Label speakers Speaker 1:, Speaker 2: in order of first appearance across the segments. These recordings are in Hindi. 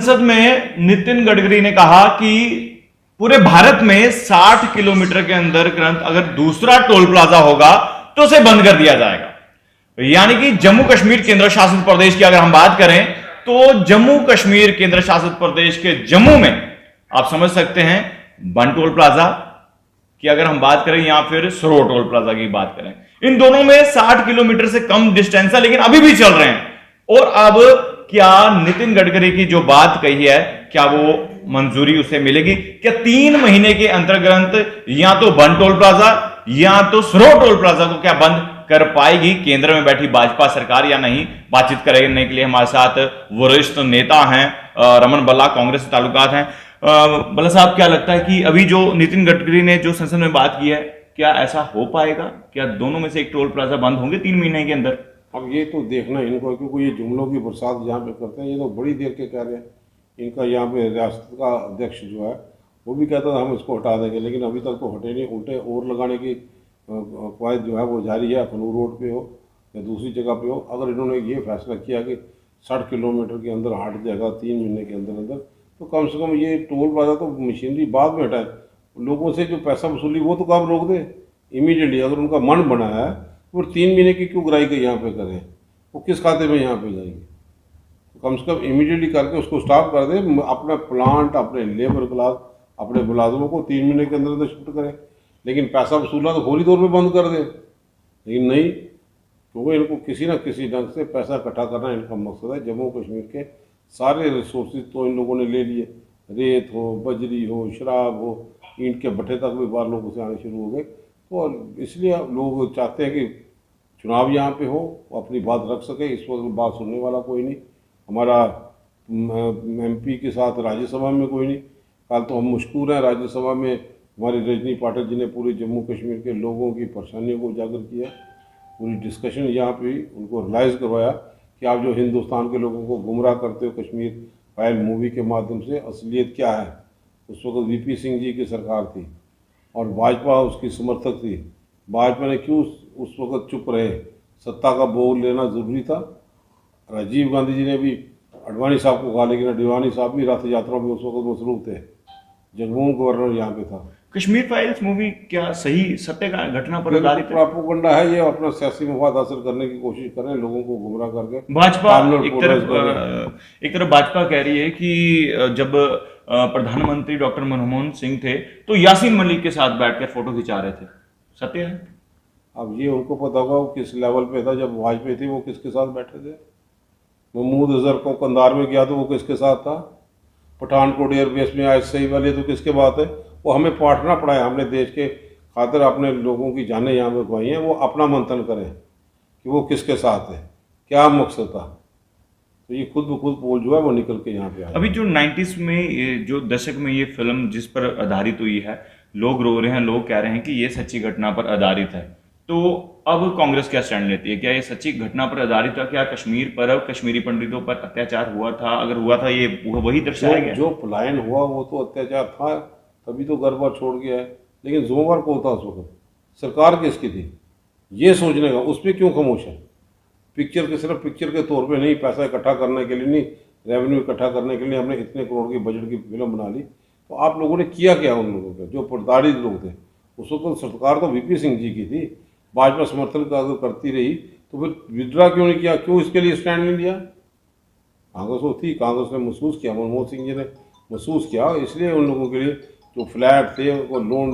Speaker 1: संसद में नितिन गडकरी ने कहा कि पूरे भारत में 60 किलोमीटर के अंदर अगर दूसरा टोल प्लाजा होगा तो उसे बंद कर दिया जाएगा। यानी कि जम्मू कश्मीर केंद्र शासित प्रदेश की अगर हम बात करें तो जम्मू कश्मीर केंद्र शासित प्रदेश के जम्मू में आप समझ सकते हैं बन टोल प्लाजा की अगर हम बात करें या फिर सरो टोल प्लाजा की बात करें, इन दोनों में 60 किलोमीटर से कम डिस्टेंस है, लेकिन अभी भी चल रहे हैं। और अब क्या नितिन गडकरी की जो बात कही है क्या वो मंजूरी उसे मिलेगी? क्या 3 महीने के अंतर्गत या तो बन टोल प्लाजा या तो सरो टोल प्लाजा को क्या बंद कर पाएगी केंद्र में बैठी भाजपा सरकार या नहीं? बातचीत करने के लिए हमारे साथ वरिष्ठ नेता हैं रमन बल्ला, कांग्रेस से ताल्लुकात हैं। बल्ला साहब, क्या लगता है कि अभी जो नितिन गडकरी ने जो संसद में बात की है क्या ऐसा हो पाएगा? क्या दोनों में से एक टोल प्लाजा बंद होंगे 3 महीने के अंदर?
Speaker 2: अब ये तो देखना है इनको, क्योंकि ये जुमलों की बरसात जहाँ पे करते हैं ये तो बड़ी देर के कह रहे हैं। इनका यहाँ पे रियासत का अध्यक्ष जो है वो भी कहता था हम इसको हटा देंगे, लेकिन अभी तक तो हटे नहीं। उल्टे और लगाने की कवायद जो है वो जारी है, अखनूर रोड पे हो या दूसरी जगह पे हो। अगर इन्होंने ये फैसला किया कि 60 किलोमीटर के अंदर हट जाएगा 3 महीने के अंदर अंदर, तो कम से कम ये टोल प्लाजा तो मशीनरी बाद में हटाए, लोगों से जो पैसा वसूली वो तो काम रोक दे इमीडिएटली। अगर उनका मन बना है तो 3 महीने की क्यों ग्राही के यहाँ पे करें? वो किस खाते में यहाँ पे जाएंगे? तो कम से कम इमीडिएटली करके उसको स्टॉप कर दे। अपना प्लांट, अपने लेबर क्लास, अपने मुलाजमों को 3 महीने के अंदर अंदर शिफ्ट करें, लेकिन पैसा वसूलना तो फौरी तौर पे बंद कर दे। लेकिन नहीं, क्योंकि इनको किसी न किसी ढंग से पैसा इकट्ठा करना इनका मकसद है। जम्मू कश्मीर के सारे रिसोर्सेज तो इन लोगों ने ले लिए, रेत हो, बजरी हो, शराब हो, ईंट के भट्टे तक भी बाहर लोगों से आने शुरू हो गए। तो इसलिए लोग चाहते हैं कि चुनाव यहाँ पे हो, वो अपनी बात रख सके। इस वक्त बात सुनने वाला कोई नहीं। हमारा MP के साथ राज्यसभा में कोई नहीं। कल तो हम मशकूर हैं, राज्यसभा में हमारी रजनी पाटिल जी ने पूरे जम्मू कश्मीर के लोगों की परेशानियों को उजागर किया। पूरी डिस्कशन यहाँ पे उनको रियलाइज़ करवाया कि आप जो हिंदुस्तान के लोगों को गुमराह करते हो कश्मीर फाइल मूवी के माध्यम से, असलियत क्या है। उस वक्त VP सिंह जी की सरकार थी और भाजपा उसकी समर्थक थी। भाजपा ने क्यों उस वक्त चुप रहे? सत्ता का बोझ लेना ज़रूरी था। राजीव गांधी जी ने भी अडवाणी साहब को कहा, लेकिन अडवाणी साहब भी रथ यात्रा में उस वक्त मसरूफ थे। जगमोहन गवर्नर यहाँ पे था।
Speaker 1: कश्मीर फाइल्स मूवी क्या सही सत्य का घटना पर आधारित है?
Speaker 2: प्रोपेगेंडा है, ये अपना सियासी मफाद हासिल करने की कोशिश कर रहे हैं, लोगों को गुमराह करके।
Speaker 1: भाजपा एक तरफ भाजपा कह रही है कि जब प्रधानमंत्री डॉक्टर मनमोहन सिंह थे तो यासीन मलिक के साथ बैठकर फोटो खिंचा रहे थे, सत्य है?
Speaker 2: अब ये उनको पता होगा वो किस लेवल पे था। जब वाजपेयी थे वो किसके साथ बैठे थे? महमूद अजहर को कंधार में गया तो वो किसके साथ था? पठानकोट एयरबेस में आज सही वाले तो किसके बात है? वो हमें पाटना पड़ा है। हमने देश के खातिर अपने लोगों की जानें यहाँ पे गवाई हैं। वो अपना मंथन करें कि वो किसके साथ है, क्या मकसद था। तो ये खुद ब खुद पोल जो है वो निकल के यहाँ पे आया।
Speaker 1: अभी जो 90s में जो दशक में ये फिल्म जिस पर आधारित हुई है, लोग रो रहे हैं, लोग कह रहे हैं कि ये सच्ची घटना पर आधारित है। तो अब कांग्रेस क्या स्टैंड लेती है? क्या ये सच्ची घटना पर आधारित था? क्या कश्मीर पर अब कश्मीरी पंडितों पर अत्याचार हुआ था? अगर हुआ था ये वही दर्शाया गया?
Speaker 2: जो पलायन हुआ वो तो अत्याचार था, तभी तो घर बार छोड़ गया है। लेकिन जिम्मेवार कौन था उस वक्त? सरकार किसकी थी? ये सोचने का उस पर क्यों खामोश है? पिक्चर के सिर्फ पिक्चर के तौर पे नहीं, पैसा इकट्ठा करने के लिए नहीं, रेवेन्यू इकट्ठा करने के लिए हमने इतने करोड़ की बजट की फिल्म बना ली। तो आप लोगों ने किया क्या उन लोगों के जो प्रताड़ित लोग थे? उस वक्त तो सरकार तो VP सिंह जी की थी। भाजपा समर्थन का अगर करती रही तो फिर विड्रा क्यों नहीं किया? क्यों इसके लिए स्टैंड नहीं लिया? कांग्रेस वो थी, कांग्रेस ने महसूस किया, मनमोहन सिंह जी ने महसूस किया, इसलिए उन लोगों के लिए जो फ्लैट थे उनको लोन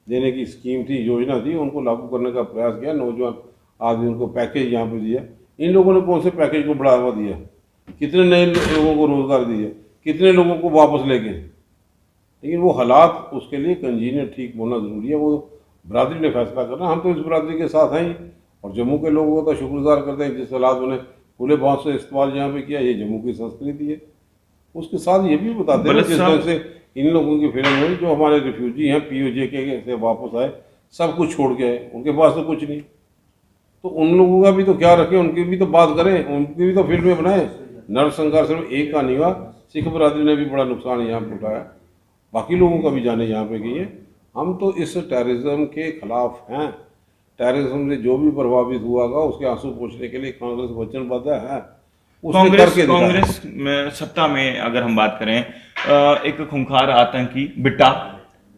Speaker 2: देने की स्कीम थी, योजना थी, उनको लागू करने का प्रयास किया। नौजवान आदमी उनको पैकेज यहाँ पे दिया। इन लोगों ने कौन से पैकेज को बढ़ावा दिया? कितने नए लोगों को रोजगार दिए? कितने लोगों को वापस ले गए? लेकिन वो हालात उसके लिए कंजीनियर ठीक होना ज़रूरी है। वो बरादरी ने फैसला करना। हम तो इस बरादरी के साथ हैं ही, और जम्मू के लोगों को तो शुक्रगुजार करते हैं जिस हालात उन्हें खुले बाँस से इस्तेमाल यहाँ पे किया। ये जम्मू की संस्कृति है। उसके साथ ये भी बताते हैं जिस ढंग से इन लोगों की फिल्म हुई, जो हमारे रिफ्यूजी हैं POJ से वापस आए, सब कुछ छोड़ के आए, उनके पास तो कुछ नहीं। तो उन लोगों का भी तो क्या रखें, उनकी भी तो बात करें, उनकी भी तो फिल्में बनाए। नरसंहार सिर्फ एक का नहीं हुआ, सिख बरादरी ने भी बड़ा नुकसान यहाँ पर उठाया, बाकी लोगों का भी जाने यहाँ पे गई है। हम तो इस टेररिज्म के खिलाफ हैं। टेररिज्म से जो भी प्रभावित हुआ होगा उसके आंसू पोंछने के लिए कांग्रेस वचनबद्ध है। उसने
Speaker 1: कांग्रेस
Speaker 2: करके दिखाया।
Speaker 1: कांग्रेस में सत्ता में अगर हम बात करें, एक खूंखार आतंकी बिट्टा,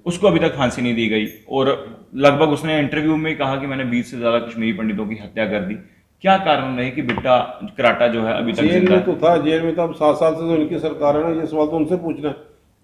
Speaker 1: उसको अभी तक फांसी नहीं दी गई, और लगभग उसने इंटरव्यू में कहा कि मैंने 20 से ज्यादा कश्मीरी पंडितों की हत्या कर दी। क्या कारण रहे कि बिट्टा कराटा जो है अभी तक
Speaker 2: जेल
Speaker 1: जिंदा
Speaker 2: में
Speaker 1: है?
Speaker 2: तो था, जेल में था। अब 7 साल से तो इनकी सरकार है ना, ये सवाल तो उनसे पूछना है।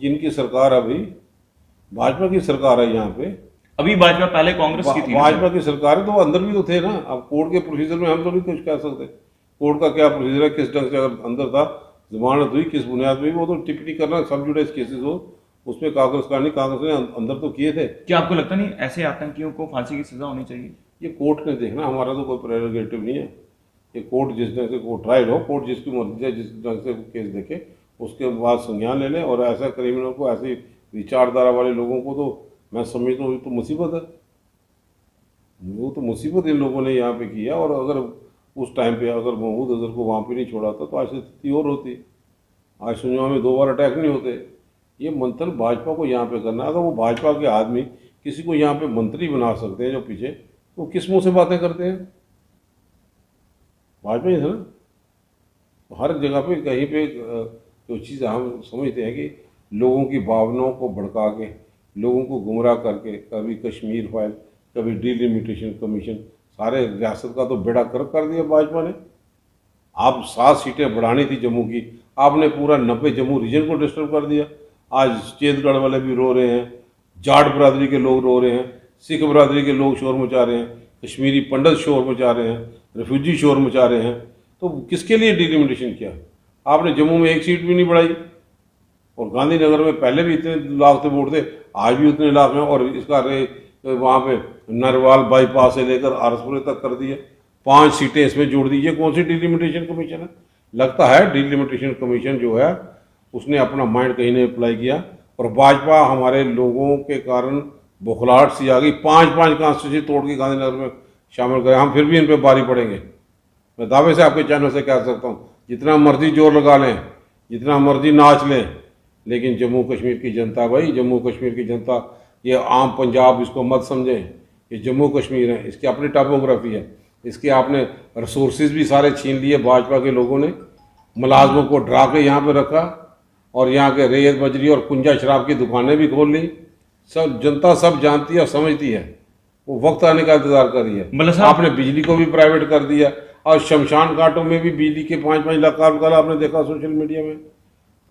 Speaker 2: जिनकी सरकार अभी भाजपा की सरकार है यहाँ पे,
Speaker 1: अभी भाजपा, पहले कांग्रेस की थी ना
Speaker 2: भाजपा
Speaker 1: सर?
Speaker 2: की सरकार है, तो वो अंदर भी तो थे ना। अब कोर्ट के प्रोसीजर में हम तो नहीं कुछ कह सकते। कोर्ट का क्या प्रोसीजर है, किस ढंग से अगर अंदर था, जमानत हुई किस बुनियाद पे, वो तो टिप्पणी करना, सब जुडिस केसेस हो उसमें कांग्रेस का नहीं, कांग्रेस ने अंदर तो किए थे।
Speaker 1: क्या आपको लगता नहीं ऐसे आतंकियों को फांसी की सजा होनी चाहिए?
Speaker 2: ये कोर्ट ने देखना, हमारा तो कोई प्रेरोगेटिव नहीं है। ये कोर्ट जिस ढंग से कोर्ट ट्रायल हो, कोर्ट जिसकी मर्जी है, जिस ढंग से केस देखे उसके बाद संज्ञान ले लें। और ऐसा क्रिमिनल को, ऐसी विचारधारा वाले लोगों को तो मैं समझता हूँ तो मुसीबत है। वो तो मुसीबत इन लोगों ने यहाँ पे किया। और अगर उस टाइम पे अगर महमूद अजहर को वहाँ पे नहीं छोड़ा था तो आज स्थिति और होती। आज सुनवा में 2 बार अटैक नहीं होते। ये मंथन भाजपा को यहाँ पे करना है। अगर वो भाजपा के आदमी किसी को यहाँ पे मंत्री बना सकते हैं जो पीछे, तो किस मुंह से बातें करते हैं? भाजपा ही है ना। तो हर जगह पे कहीं पे जो चीज़ हम समझते हैं कि लोगों की भावनाओं को भड़का के, लोगों को गुमराह करके, कभी कश्मीर फाइल, कभी डिलिमिटेशन कमीशन, सारे रियासत का तो बेड़ा कर दिया भाजपा ने। आप 7 सीटें बढ़ानी थी जम्मू की, आपने पूरा 90 जम्मू रीजन को डिस्टर्ब कर दिया। आज चेतगढ़ वाले भी रो रहे हैं, जाट बरादरी के लोग रो रहे हैं, सिख बरादरी के लोग शोर मचा रहे हैं, कश्मीरी पंडित शोर मचा रहे हैं, रेफ्यूजी शोर मचा रहे हैं। तो किसके लिए डिलिमिटेशन किया? आपने जम्मू में 1 सीट भी नहीं बढ़ाई। और गांधीनगर में पहले भी इतने लाख थे वोट थे, आज भी उतने लाख हैं। और इसका वहाँ पे नरवाल बाईपास से लेकर आरसपुर तक कर दिए, 5 सीटें इसमें जोड़ दी। ये कौन सी डिलिमिटेशन कमीशन है? लगता है डिलिमिटेशन कमीशन जो है उसने अपना माइंड कहीं ने अप्लाई किया। और भाजपा हमारे लोगों के कारण बौखलाहट सी आ गई। 5-5 कॉन्स्टिट्यूंसी तोड़ के गांधीनगर में शामिल करें, हम फिर भी इन पर भारी पड़ेंगे। मैं दावे से आपके चैनल से कह सकता हूँ, जितना मर्जी जोर लगा लें, जितना मर्जी नाच लें, लेकिन जम्मू कश्मीर की जनता, भाई जम्मू कश्मीर की जनता, ये आम पंजाब इसको मत समझें। ये जम्मू कश्मीर है, इसकी अपनी टॉपोग्राफी है, इसके आपने रिसोर्सेज भी सारे छीन लिए भाजपा के लोगों ने। मुलाजमों को डरा के यहाँ पे रखा और यहाँ के रेत बजरी और कुंजा शराब की दुकानें भी खोल ली। सब जनता सब जानती है और समझती है, वो वक्त आने का इंतजार कर रही है।
Speaker 1: मतलब साहब,
Speaker 2: आपने बिजली को भी प्राइवेट कर दिया और शमशान घाटों में भी बिजली के 5-5 लाख का निकाला, आपने देखा सोशल मीडिया में।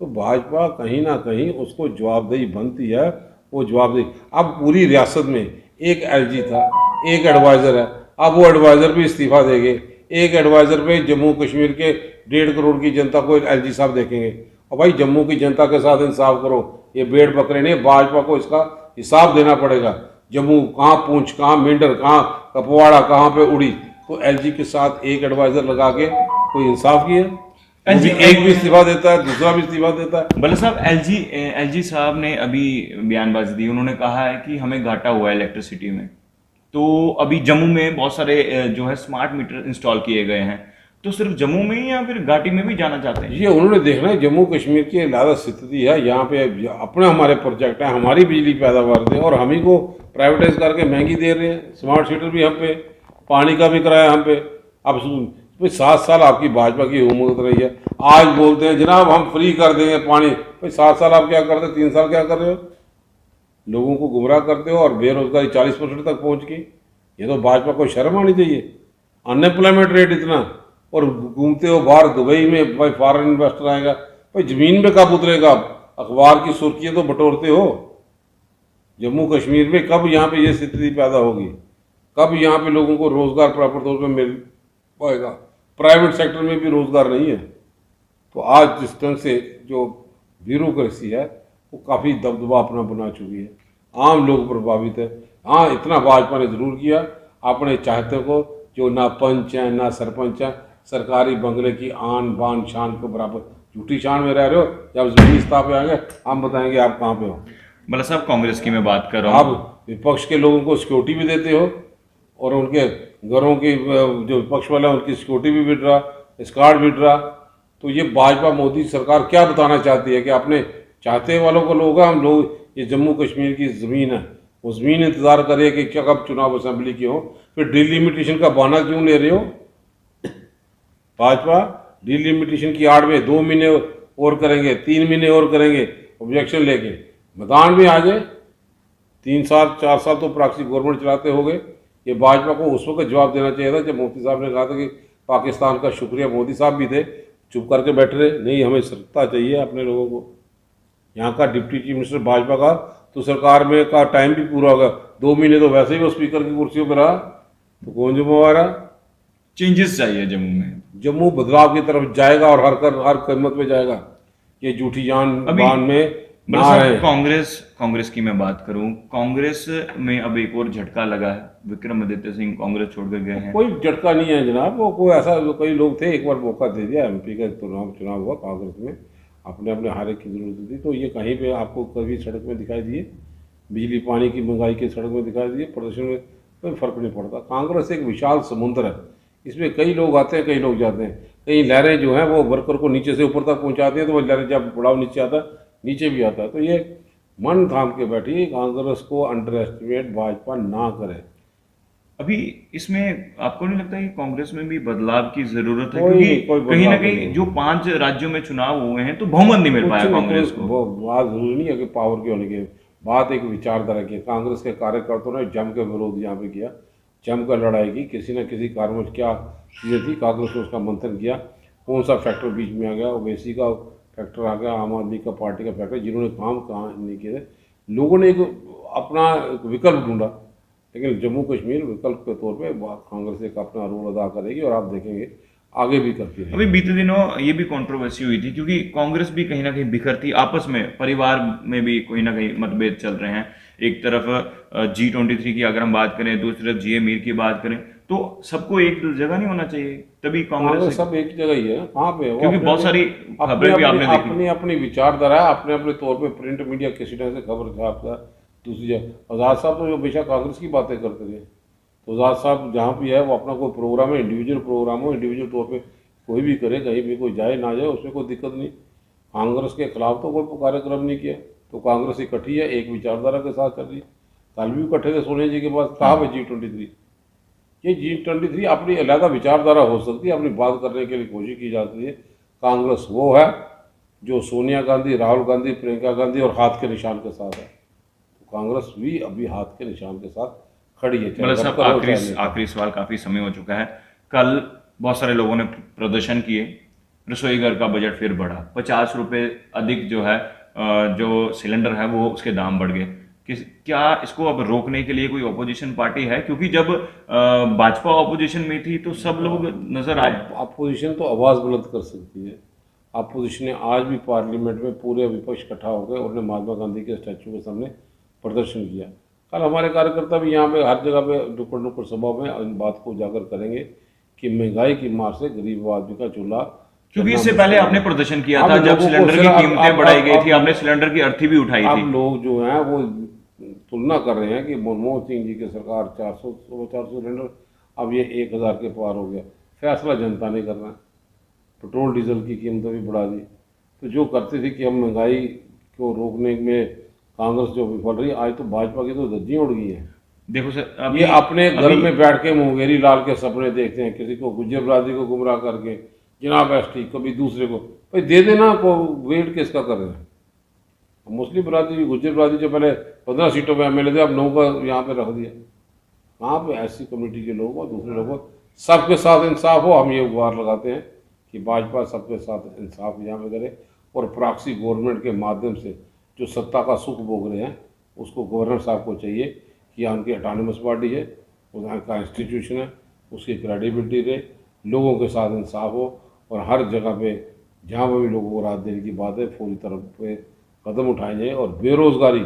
Speaker 2: तो भाजपा कहीं ना कहीं उसको जवाबदेही बनती है, वो जवाबदेही। अब पूरी रियासत में एक एलजी था, एक एडवाइज़र है, अब वो एडवाइज़र भी इस्तीफा देंगे। एक एडवाइज़र पे जम्मू कश्मीर के 1.5 करोड़ की जनता को एलजी साहब देखेंगे। और भाई जम्मू की जनता के साथ इंसाफ करो, ये भेड़ बकरे नहीं, भाजपा को इसका हिसाब देना पड़ेगा। जम्मू कहाँ पूंछ, कहाँ मेंढर, कहाँ कपवाड़ा, कहाँ पे उड़ी, तो एलजी के साथ एक एडवाइज़र लगा के कोई इंसाफ किया?
Speaker 1: एलजी
Speaker 2: एक भी इस्तीफा देता है, दूसरा भी इस्तीफा देता है।
Speaker 1: बल्ला साहब, एलजी साहब ने अभी बयानबाजी दी, उन्होंने कहा है कि हमें घाटा हुआ है इलेक्ट्रिसिटी में। तो अभी जम्मू में बहुत सारे जो है स्मार्ट मीटर इंस्टॉल किए गए हैं, तो सिर्फ जम्मू में ही या फिर घाटी में भी जाना चाहते हैं?
Speaker 2: ये उन्होंने देखना है, जम्मू कश्मीर की लादा स्थिति है, यहाँ पे अपने हमारे प्रोजेक्ट है, हमारी बिजली पैदावार दे और हम ही को प्राइवेटाइज करके महंगी दे रहे हैं। स्मार्ट मीटर भी हम पे, पानी का भी किराया हम पे। अब 7 साल आपकी भाजपा की हुकूमत रही है, आज बोलते हैं जनाब हम फ्री कर देंगे पानी। भाई 7 साल आप क्या करते, 3 साल क्या कर रहे हो? लोगों को गुमराह करते हो और बेरोजगारी 40% तक पहुंच गई। ये तो भाजपा को शर्म आनी चाहिए। अनएम्प्लॉयमेंट रेट इतना, और घूमते हो बाहर दुबई में, भाई फॉरेन इन्वेस्टर आएगा। भाई जमीन पे कब उतरेगा? अखबार की सुर्खियां तो बटोरते हो। जम्मू कश्मीर में कब यहाँ पे ये स्थिति पैदा होगी? कब यहाँ पे लोगों को रोजगार प्रॉपर तौर पर मिल पाएगा? प्राइवेट सेक्टर में भी रोजगार नहीं है। तो आज जिस ढंग से जो ब्यूरोक्रेसी है वो काफ़ी दबदबा अपना बना चुकी है, आम लोग प्रभावित है। हाँ, इतना भाजपा ने जरूर किया, अपने चाहते को जो ना पंच हैं ना सरपंच हैं, सरकारी बंगले की आन बान शान के बराबर झूठी शान में रह रहे हो। जब जमीनी सतह पे आएंगे हम बताएंगे आप कहाँ पे हो।
Speaker 1: मतलब साहब, कांग्रेस की मैं बात कर रहा हूँ,
Speaker 2: आप विपक्ष के लोगों को सिक्योरिटी भी देते हो और उनके घरों की जो विपक्ष वाले हैं उनकी सिक्योरिटी भी बिट रहा, स्कार्ड बिट रहा। तो ये भाजपा मोदी सरकार क्या बताना चाहती है कि अपने चाहते वालों को लोग हम लोग, ये जम्मू कश्मीर की ज़मीन है, वो ज़मीन इंतज़ार करे कि क्या कब चुनाव असेंबली की हो, फिर डिलिमिटेशन का बहाना क्यों ले रहे हो? भाजपा डिलिमिटेशन की आड़ में 2 महीने और करेंगे, 3 महीने और करेंगे, ऑब्जेक्शन लेके मैदान में आ गए। 3 साल 4 साल तो प्रॉक्सी गवर्नमेंट चलाते हो गए। ये भाजपा को उस वक्त जवाब देना चाहिए था जब मोदी साहब ने कहा था कि पाकिस्तान का शुक्रिया, मोदी साहब भी थे, चुप करके बैठ रहे। नहीं, हमें सत्ता चाहिए अपने लोगों को। यहाँ का डिप्टी चीफ मिनिस्टर भाजपा का, तो सरकार में का टाइम भी पूरा होगा, 2 महीने तो वैसे ही वो स्पीकर की कुर्सियों पर रहा, तो कौन जिम्मेवार है?
Speaker 1: चेंजेस चाहिए जम्मू में।
Speaker 2: जम्मू बदलाव की तरफ जाएगा और हर कीमत पे जाएगा। ये झूठी जान
Speaker 1: अभी
Speaker 2: बान में ना
Speaker 1: बड़ा
Speaker 2: रहे।
Speaker 1: कांग्रेस की मैं बात करूं, कांग्रेस में अब एक और झटका लगा है। विक्रमादित्य सिंह कांग्रेस छोड़कर गए हैं।
Speaker 2: कोई झटका नहीं है जनाब, वो कोई ऐसा, कई लोग थे, एक बार मौका दे दिया, एमपी का चुनाव हुआ कांग्रेस में, अपने अपने हारे की जरूरत थी, तो ये कहीं पे आपको कभी सड़क में दिखाई दिए, बिजली पानी की महंगाई की सड़क में दिखाई दिए, प्रदर्शन में कोई फर्क नहीं पड़ता। कांग्रेस एक विशाल समुद्र है, इसमें कई लोग आते हैं, कई लोग जाते हैं। कई लहरें जो हैं वो वर्कर को नीचे से ऊपर तक पहुंचाती हैं, तो वो लहरें जब बढ़ाव नीचे आता है, नीचे भी आता है। तो ये मन थाम के बैठी, कांग्रेस को अंडर एस्टिमेट भाजपा ना करे।
Speaker 1: अभी इसमें आपको नहीं लगता कि कांग्रेस में भी बदलाव की जरूरत है?
Speaker 2: कोई
Speaker 1: क्योंकि कहीं ना
Speaker 2: बदलाव
Speaker 1: कहीं
Speaker 2: नहीं।
Speaker 1: जो 5 राज्यों में चुनाव हुए हैं तो बहुमत नहीं मिल पाया कांग्रेस को।
Speaker 2: वो बात जरूरी नहीं है कि पावर की होने की, बात एक विचारधारा की है। कांग्रेस के कार्यकर्ताओं ने जम के विरोध यहाँ पे किया, जम कर लड़ाई की, किसी न किसी कारण में क्या चीज़ें थी, कांग्रेस ने उसका मंथन किया। कौन सा फैक्टर बीच में आ गया, ओवैसी का फैक्टर आ गया, आम आदमी का पार्टी का फैक्टर, जिन्होंने काम कहाँ नहीं किए थे। लोगों ने एक अपना एक विकल्प ढूंढा, लेकिन जम्मू कश्मीर विकल्प के तौर पे कांग्रेस एक अपना रोल अदा करेगी और आप देखेंगे आगे भी करती रहेगी।
Speaker 1: अभी बीते दिनों ये भी कंट्रोवर्सी हुई थी क्योंकि कांग्रेस भी कहीं ना कहीं बिखरती, आपस में परिवार में भी कोई ना कहीं मतभेद चल रहे हैं। एक तरफ G23 की अगर हम बात करें, दूसरी तरफ जी मीर की बात करें, तो सबको एक जगह नहीं होना चाहिए, तभी कांग्रेस
Speaker 2: सब एक जगह ही है। कहाँ पे?
Speaker 1: क्योंकि बहुत सारी खबरें भी आपने देखी।
Speaker 2: अपनी अपनी विचारधारा है, अपने अपने तौर पे प्रिंट मीडिया किसी तरह से खबर छापता है, दूसरी जगह। आज़ाद साहब तो हमेशा कांग्रेस की बातें करते थे, तो आज़ाद साहब जहाँ भी है वो अपना कोई प्रोग्राम है, इंडिविजुअल प्रोग्राम हो, इंडिविजुअल तौर पे कोई भी करे, कहीं भी कोई जाए ना जाए, उसमें कोई दिक्कत नहीं। कांग्रेस के खिलाफ तो कोई कार्यक्रम नहीं किया, तो कांग्रेस इकट्ठी है, एक विचारधारा के साथ चल रही है। कल भी इकट्ठे थे सोनिया जी के पास, कहाँ पे G23? ये G23 अपनी अलग विचारधारा हो सकती है, अपनी बात करने के लिए कोशिश की जाती है। कांग्रेस वो है जो सोनिया गांधी, राहुल गांधी, प्रियंका गांधी और हाथ के निशान के साथ है। तो कांग्रेस भी अभी हाथ के निशान के साथ खड़ी है।
Speaker 1: मतलब सब आखिरी सवाल, काफी समय हो चुका है। कल बहुत सारे लोगों ने प्रदर्शन किए, रसोई घर का बजट फिर बढ़ा, 50 रुपए अधिक जो है, जो सिलेंडर है वो उसके दाम बढ़ गए। क्या इसको अब रोकने के लिए कोई ऑपोजिशन पार्टी है? क्योंकि जब भाजपा ऑपोजिशन में थी तो सब लोग नजर आए।
Speaker 2: अपोजिशन तो आवाज़ बुलंद कर सकती है। अपोजिशन ने आज भी पार्लियामेंट में पूरे विपक्ष इकट्ठा होकर उन्होंने महात्मा गांधी के स्टैचू के सामने प्रदर्शन किया। कल हमारे कार्यकर्ता भी यहाँ पे हर जगह पे नुक्कड़ नुक्कड़ सभा में इन बात को उजागर करेंगे कि महंगाई की मार से गरीब आदमी का चूल्हा,
Speaker 1: क्योंकि इससे पहले आपने प्रदर्शन किया था जब सिलेंडर की कीमतें बढ़ाई गई थी, आपने सिलेंडर की अर्थी भी उठाई थी।
Speaker 2: अब लोग जो हैं वो तुलना कर रहे हैं कि मनमोहन सिंह जी की सरकार 400 सिलेंडर, अब ये 1000 के पार हो गया। फैसला जनता ने करना है। पेट्रोल डीजल की कीमतें भी बढ़ा दी। तो जो करते थे कि हम महंगाई को रोकने में कांग्रेस जो विफल रही, आज तो भाजपा की तो धज्जियां उड़ गई हैं।
Speaker 1: देखो सर,
Speaker 2: ये अपने घर में बैठ के मुंगेरी लाल के सपने देखते हैं, किसी को गुज्जर बरादरी को गुमराह करके, जनाब एसटी, कभी दूसरे को भाई दे देना, को वेट किसका कर रहे हैं? मुस्लिम बरादरी, गुज्जर बरादरी जो पहले 15 सीटों पर एमएलए थे, अब 9 का यहाँ पे रख दिया। कहाँ पे ऐसी कम्युनिटी के लोगों को, दूसरे लोगों को सबके साथ इंसाफ हो। हम ये गुहार लगाते हैं कि भाजपा सबके साथ इंसाफ यहाँ पे करे और प्रॉक्सी गवर्नमेंट के माध्यम से जो सत्ता का सुख भोग रहे हैं, उसको गवर्नर साहब को चाहिए कि यहाँ उनकी ऑटोनमस बॉडी है, वहाँ का इंस्टीट्यूशन है, उसकी क्रेडिबिलिटी रहे, लोगों के साथ इंसाफ हो और हर जगह पे जहाँ पर भी लोगों को राहत देने की बात है फौरी तरफ पे कदम उठाए जाए। और बेरोज़गारी,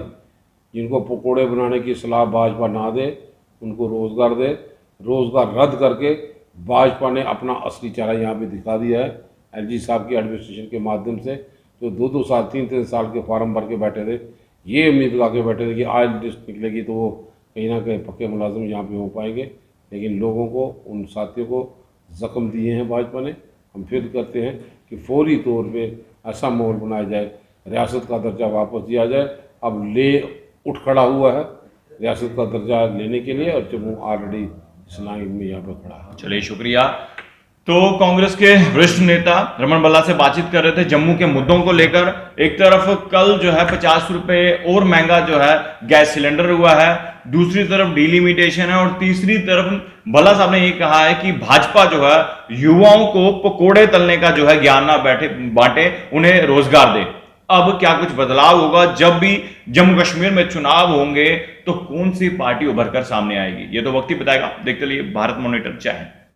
Speaker 2: जिनको पकौड़े बनाने की सलाह भाजपा ना दे, उनको रोज़गार दे। रोज़गार रद्द करके भाजपा ने अपना असली चेहरा यहाँ पे दिखा दिया है। एलजी साहब की एडमिनिस्ट्रेशन के माध्यम से जो 2-2 साल 3-3 साल के फार्म भर के बैठे थे, ये उम्मीद लगा के बैठे थे कि आज लिस्ट निकलेगी तो वो कहीं ना कहीं पक्के मुलाजिम यहाँ पे हो पाएंगे, लेकिन लोगों को, उन साथियों को जख्म दिए हैं भाजपा ने। हम फिर करते हैं कि फौरी तौर पे ऐसा माहौल बनाया जाए, रियासत का दर्जा वापस दिया जाए। अब उठ खड़ा हुआ है रियासत का दर्जा लेने के लिए और जम्मू ऑलरेडी इस लाइन में यहाँ पर खड़ा है।
Speaker 1: चलिए शुक्रिया। तो कांग्रेस के वरिष्ठ नेता रमन भल्ला से बातचीत कर रहे थे जम्मू के मुद्दों को लेकर। एक तरफ कल जो है 50 रुपए और महंगा जो है गैस सिलेंडर हुआ है, दूसरी तरफ डिलिमिटेशन है, और तीसरी तरफ भल्ला साहब ने ये कहा है कि भाजपा जो है युवाओं को पकोड़े तलने का जो है ज्ञान ना बांटे, उन्हें रोजगार दे। अब क्या कुछ बदलाव होगा जब भी जम्मू कश्मीर में चुनाव होंगे, तो कौन सी पार्टी उभर कर सामने आएगी, ये तो वक्त ही बताएगा। देखते रहिए भारत मॉनिटर। जय हिंद।